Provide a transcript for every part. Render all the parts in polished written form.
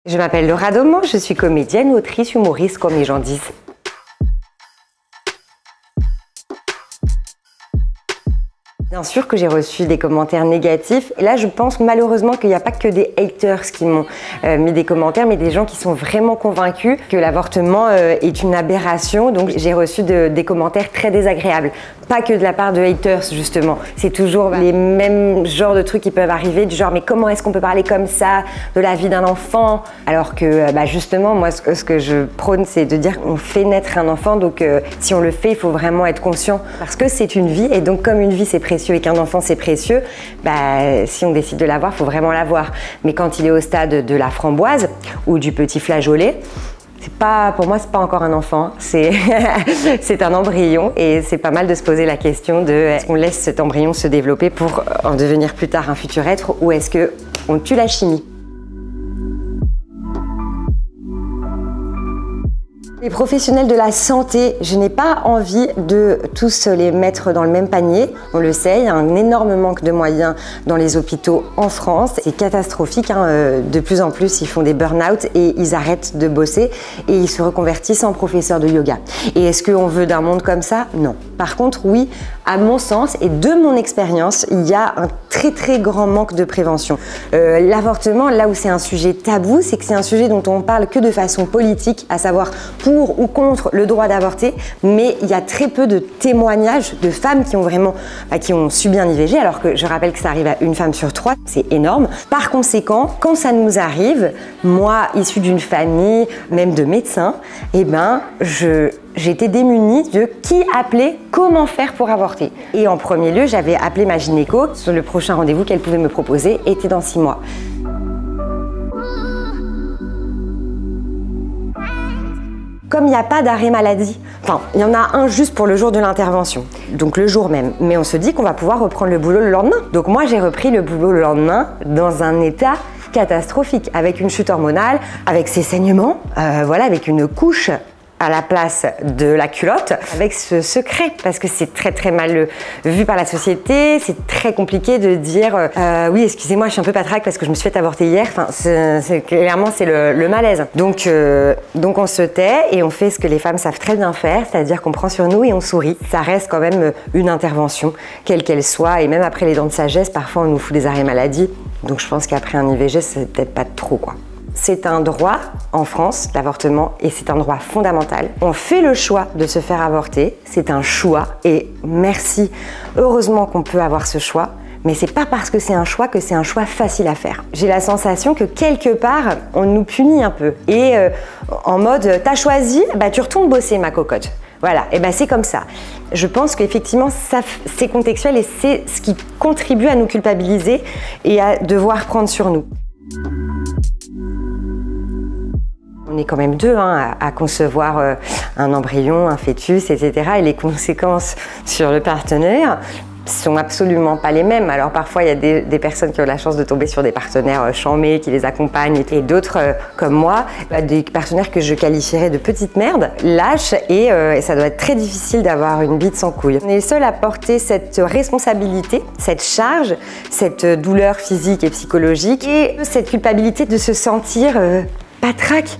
Je m'appelle Laura Doman, je suis comédienne, autrice, humoriste, comme les gens disent. Bien sûr que j'ai reçu des commentaires négatifs. Et là, je pense malheureusement qu'il n'y a pas que des haters qui m'ont mis des commentaires, mais des gens qui sont vraiment convaincus que l'avortement est une aberration. Donc, j'ai reçu des commentaires très désagréables. Pas que de la part de haters, justement. C'est toujours les mêmes genres de trucs qui peuvent arriver, du genre « mais comment est-ce qu'on peut parler comme ça de la vie d'un enfant ?» Alors que, justement, moi, ce que je prône, c'est de dire qu'on fait naître un enfant. Donc, si on le fait, il faut vraiment être conscient. Parce que c'est une vie, et donc comme une vie, c'est précieux, et qu'un enfant c'est précieux, si on décide de l'avoir, il faut vraiment l'avoir. Mais quand il est au stade de la framboise ou du petit flageolet, pour moi, c'est pas encore un enfant, c'est un embryon, et c'est pas mal de se poser la question de est-ce qu'on laisse cet embryon se développer pour en devenir plus tard un futur être, ou est-ce qu'on tue la chimie? Les professionnels de la santé, je n'ai pas envie de tous les mettre dans le même panier. On le sait, il y a un énorme manque de moyens dans les hôpitaux en France. C'est catastrophique, de plus en plus ils font des burn-out et ils arrêtent de bosser et ils se reconvertissent en professeurs de yoga. Et est-ce qu'on veut d'un monde comme ça? Non. Par contre, oui, à mon sens et de mon expérience, il y a un très grand manque de prévention. L'avortement, là où c'est un sujet tabou, c'est que c'est un sujet dont on parle que de façon politique, à savoir pour ou contre le droit d'avorter, mais il y a très peu de témoignages de femmes qui ont subi un IVG, alors que je rappelle que ça arrive à une femme sur 3, c'est énorme. Par conséquent, quand ça nous arrive, moi, issue d'une famille, même de médecins, j'étais démunie de qui appeler, comment faire pour avorter. Et en premier lieu, j'avais appelé ma gynéco. Sur le prochain rendez-vous qu'elle pouvait me proposer était dans 6 mois. Comme il n'y a pas d'arrêt maladie, il y en a un juste pour le jour de l'intervention, donc le jour même. Mais on se dit qu'on va pouvoir reprendre le boulot le lendemain. Donc moi, j'ai repris le boulot le lendemain dans un état catastrophique, avec une chute hormonale, avec ses saignements, avec une couche à la place de la culotte, avec ce secret, parce que c'est très mal vu par la société, c'est très compliqué de dire oui, excusez-moi, je suis un peu patraque parce que je me suis fait avorter hier. Clairement, c'est le malaise. Donc on se tait et on fait ce que les femmes savent très bien faire, c'est-à-dire qu'on prend sur nous et on sourit. Ça reste quand même une intervention, quelle qu'elle soit, et même après les dents de sagesse, parfois on nous fout des arrêts maladie. Donc je pense qu'après un IVG, c'est peut-être pas trop, quoi. C'est un droit en France, l'avortement, et c'est un droit fondamental. On fait le choix de se faire avorter, c'est un choix, et merci, heureusement qu'on peut avoir ce choix, mais c'est pas parce que c'est un choix que c'est un choix facile à faire. J'ai la sensation que quelque part, on nous punit un peu, et en mode « t'as choisi, tu retournes bosser ma cocotte ». Voilà, et c'est comme ça. Je pense qu'effectivement, c'est contextuel et c'est ce qui contribue à nous culpabiliser et à devoir prendre sur nous. On est quand même deux à concevoir un embryon, un fœtus, etc. Et les conséquences sur le partenaire sont absolument pas les mêmes. Alors parfois, il y a des personnes qui ont la chance de tomber sur des partenaires charmés, qui les accompagnent, et d'autres, comme moi, des partenaires que je qualifierais de petites merdes, lâches, et ça doit être très difficile d'avoir une bite sans couille. On est seul à porter cette responsabilité, cette charge, cette douleur physique et psychologique, et cette culpabilité de se sentir patraque.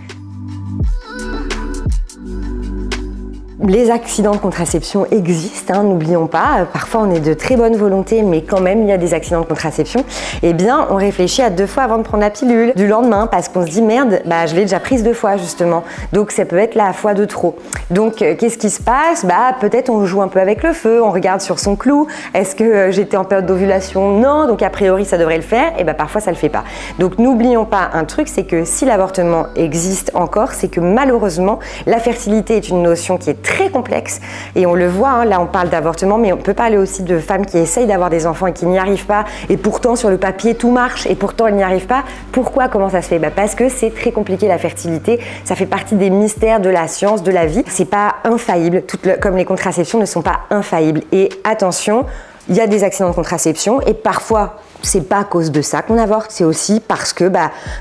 Les accidents de contraception existent, n'oublions pas. Parfois, on est de très bonne volonté, mais quand même, il y a des accidents de contraception. Eh bien, on réfléchit à 2 fois avant de prendre la pilule du lendemain, parce qu'on se dit, merde, je l'ai déjà prise 2 fois, justement. Donc, ça peut être la fois de trop. Donc, qu'est-ce qui se passe? Peut-être on joue un peu avec le feu, on regarde sur son clou. Est-ce que j'étais en période d'ovulation? Non. Donc, a priori, ça devrait le faire. Et parfois, ça le fait pas. Donc, n'oublions pas un truc, c'est que si l'avortement existe encore, c'est que malheureusement, la fertilité est une notion qui est très complexe, et on le voit, là on parle d'avortement, mais on peut parler aussi de femmes qui essayent d'avoir des enfants et qui n'y arrivent pas, et pourtant sur le papier tout marche, et pourtant elles n'y arrivent pas. Pourquoi? Comment ça se fait? Parce que c'est très compliqué, la fertilité, ça fait partie des mystères de la science, de la vie. C'est pas infaillible, comme les contraceptions ne sont pas infaillibles. Et attention, il y a des accidents de contraception, et parfois c'est pas à cause de ça qu'on avorte, c'est aussi parce que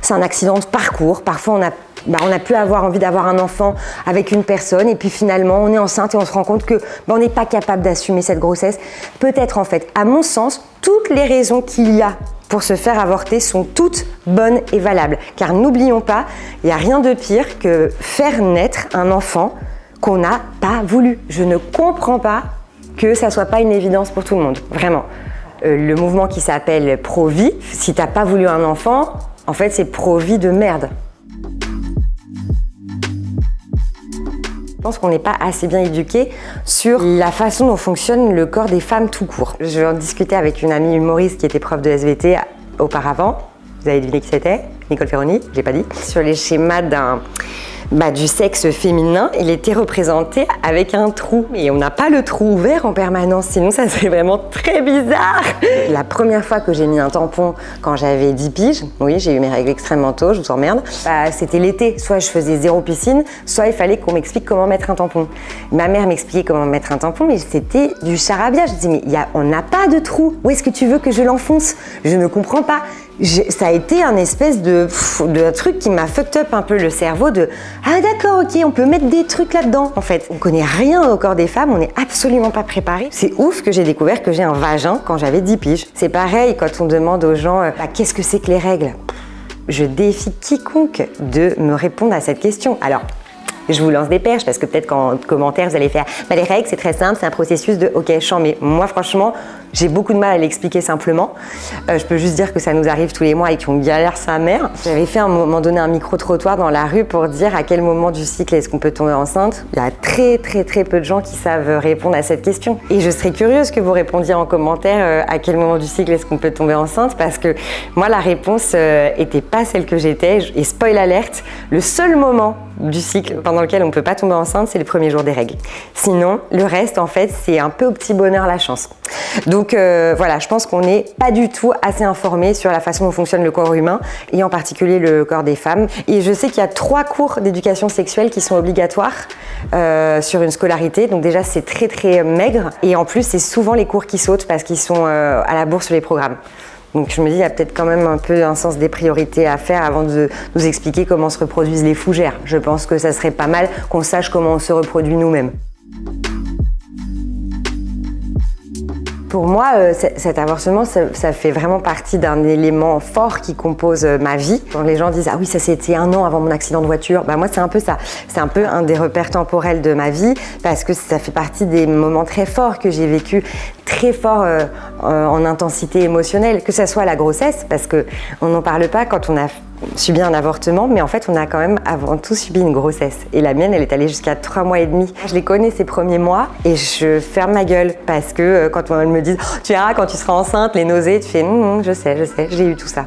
c'est un accident de parcours. Parfois on a pu avoir envie d'avoir un enfant avec une personne, et puis finalement on est enceinte et on se rend compte que on n'est pas capable d'assumer cette grossesse. Peut-être, en fait, à mon sens, toutes les raisons qu'il y a pour se faire avorter sont toutes bonnes et valables. Car n'oublions pas, il n'y a rien de pire que faire naître un enfant qu'on n'a pas voulu. Je ne comprends pas que ça soit pas une évidence pour tout le monde, vraiment. Le mouvement qui s'appelle pro-vie, si t'as pas voulu un enfant, en fait c'est pro-vie de merde. Je pense qu'on n'est pas assez bien éduqué sur la façon dont fonctionne le corps des femmes tout court. Je en discutais avec une amie humoriste qui était prof de SVT auparavant. Vous avez deviné qui c'était? Nicole Ferroni, j'ai pas dit. Sur les schémas du sexe féminin, il était représenté avec un trou. Et on n'a pas le trou ouvert en permanence, sinon ça serait vraiment très bizarre. La première fois que j'ai mis un tampon, quand j'avais 10 piges, oui, j'ai eu mes règles extrêmement tôt, je vous emmerde, c'était l'été. Soit je faisais 0 piscine, soit il fallait qu'on m'explique comment mettre un tampon. Ma mère m'expliquait comment mettre un tampon, mais c'était du charabia. Je disais, mais on n'a pas de trou. Où est-ce que tu veux que je l'enfonce? Je ne comprends pas. Ça a été un espèce de truc qui m'a fucked up un peu le cerveau de « Ah d'accord, ok, on peut mettre des trucs là-dedans » en fait. On connaît rien au corps des femmes, on n'est absolument pas préparé. C'est ouf que j'ai découvert que j'ai un vagin quand j'avais 10 piges. C'est pareil quand on demande aux gens qu'est-ce que c'est que les règles? Je défie quiconque de me répondre à cette question. Alors, je vous lance des perches parce que peut-être qu'en commentaire vous allez faire les règles c'est très simple, c'est un processus de ok champ, mais moi franchement j'ai beaucoup de mal à l'expliquer simplement. Je peux juste dire que ça nous arrive tous les mois et qu'on galère sa mère. J'avais fait à un moment donné un micro-trottoir dans la rue pour dire à quel moment du cycle est-ce qu'on peut tomber enceinte. Il y a très peu de gens qui savent répondre à cette question. Et je serais curieuse que vous répondiez en commentaire à quel moment du cycle est-ce qu'on peut tomber enceinte, parce que moi la réponse était pas celle que j'étais. Et spoil alerte, le seul moment du cycle pendant lequel on ne peut pas tomber enceinte, c'est les premiers jours des règles. Sinon, le reste, en fait, c'est un peu au petit bonheur la chance. Donc voilà, je pense qu'on n'est pas du tout assez informé sur la façon dont fonctionne le corps humain, et en particulier le corps des femmes. Et je sais qu'il y a 3 cours d'éducation sexuelle qui sont obligatoires sur une scolarité. Donc déjà, c'est très maigre. Et en plus, c'est souvent les cours qui sautent parce qu'ils sont à la bourse sur les programmes. Donc je me dis, il y a peut-être quand même un peu un sens des priorités à faire avant de nous expliquer comment se reproduisent les fougères. Je pense que ça serait pas mal qu'on sache comment on se reproduit nous-mêmes. Pour moi, cet avortement, ça fait vraiment partie d'un élément fort qui compose ma vie. Quand les gens disent « Ah oui, ça c'était 1 an avant mon accident de voiture », moi c'est un peu ça. C'est un peu un des repères temporels de ma vie parce que ça fait partie des moments très forts que j'ai vécu, très forts en intensité émotionnelle, que ce soit la grossesse, parce qu'on n'en parle pas quand on a subi un avortement, mais en fait on a quand même avant tout subi une grossesse. Et la mienne, elle est allée jusqu'à 3 mois et demi. Je les connais ces premiers mois et je ferme ma gueule parce que quand on me dit oh, tu verras quand tu seras enceinte, les nausées, tu fais je sais, j'ai eu tout ça.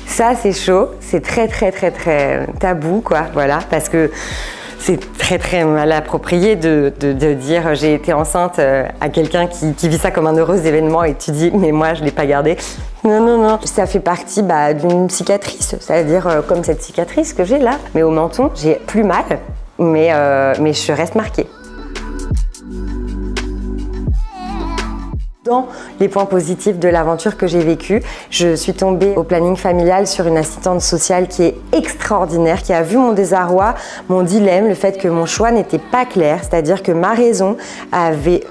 Ça c'est chaud, c'est très tabou quoi, voilà, parce que c'est très mal approprié de dire j'ai été enceinte à quelqu'un qui vit ça comme un heureux événement et tu dis mais moi je l'ai pas gardé. Non, ça fait partie d'une cicatrice, c'est-à-dire comme cette cicatrice que j'ai là, mais au menton, j'ai plus mal, mais je reste marquée. Dans les points positifs de l'aventure que j'ai vécue, je suis tombée au planning familial sur une assistante sociale qui est extraordinaire, qui a vu mon désarroi, mon dilemme, le fait que mon choix n'était pas clair, c'est-à-dire que ma raison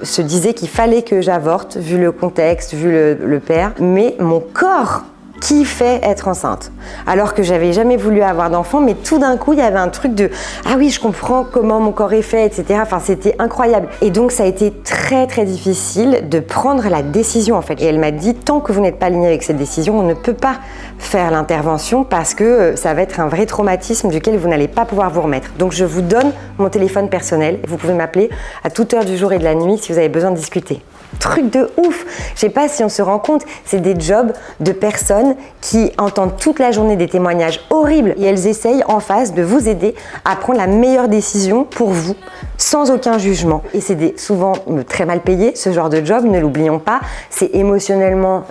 se disait qu'il fallait que j'avorte, vu le contexte, vu le père, mais mon corps kiffait être enceinte. Alors que j'avais jamais voulu avoir d'enfant, mais tout d'un coup, il y avait un truc de « Ah oui, je comprends comment mon corps est fait, etc. » Enfin, c'était incroyable. Et donc, ça a été très difficile de prendre la décision, en fait. Et elle m'a dit « Tant que vous n'êtes pas aligné avec cette décision, on ne peut pas faire l'intervention parce que ça va être un vrai traumatisme duquel vous n'allez pas pouvoir vous remettre. Donc, je vous donne mon téléphone personnel. Vous pouvez m'appeler à toute heure du jour et de la nuit si vous avez besoin de discuter. » Truc de ouf. Je sais pas si on se rend compte, c'est des jobs de personnes qui entendent toute la journée des témoignages horribles et elles essayent en face de vous aider à prendre la meilleure décision pour vous, sans aucun jugement. Et c'est souvent très mal payé, ce genre de job, ne l'oublions pas. C'est émotionnellement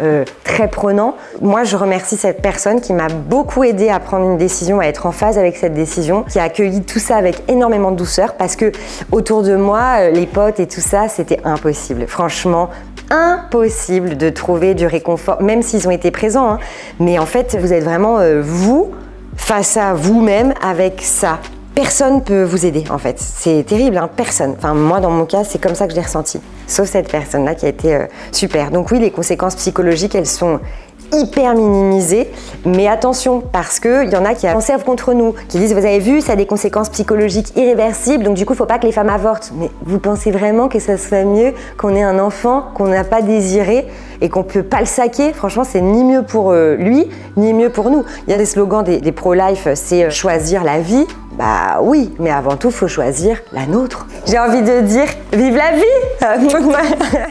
très prenant. Moi, je remercie cette personne qui m'a beaucoup aidé à prendre une décision, à être en phase avec cette décision, qui a accueilli tout ça avec énormément de douceur parce que autour de moi, les potes et tout ça, c'était impossible. Franchement, impossible de trouver du réconfort, même s'ils ont été présents. Hein. Mais en fait, vous êtes vraiment vous face à vous-même avec ça. Personne peut vous aider en fait. C'est terrible, hein, personne. Enfin, moi, dans mon cas, c'est comme ça que je l'ai ressenti. Sauf cette personne-là qui a été super. Donc oui, les conséquences psychologiques, elles sont hyper minimisé, mais attention, parce qu'il y en a qui en servent contre nous, qui disent, vous avez vu, ça a des conséquences psychologiques irréversibles, donc du coup, il ne faut pas que les femmes avortent. Mais vous pensez vraiment que ça serait mieux qu'on ait un enfant qu'on n'a pas désiré et qu'on ne peut pas le saquer? Franchement, c'est ni mieux pour lui, ni mieux pour nous. Il y a des slogans des pro-life, c'est choisir la vie. Bah oui, mais avant tout, il faut choisir la nôtre. J'ai envie de dire, vive la vie!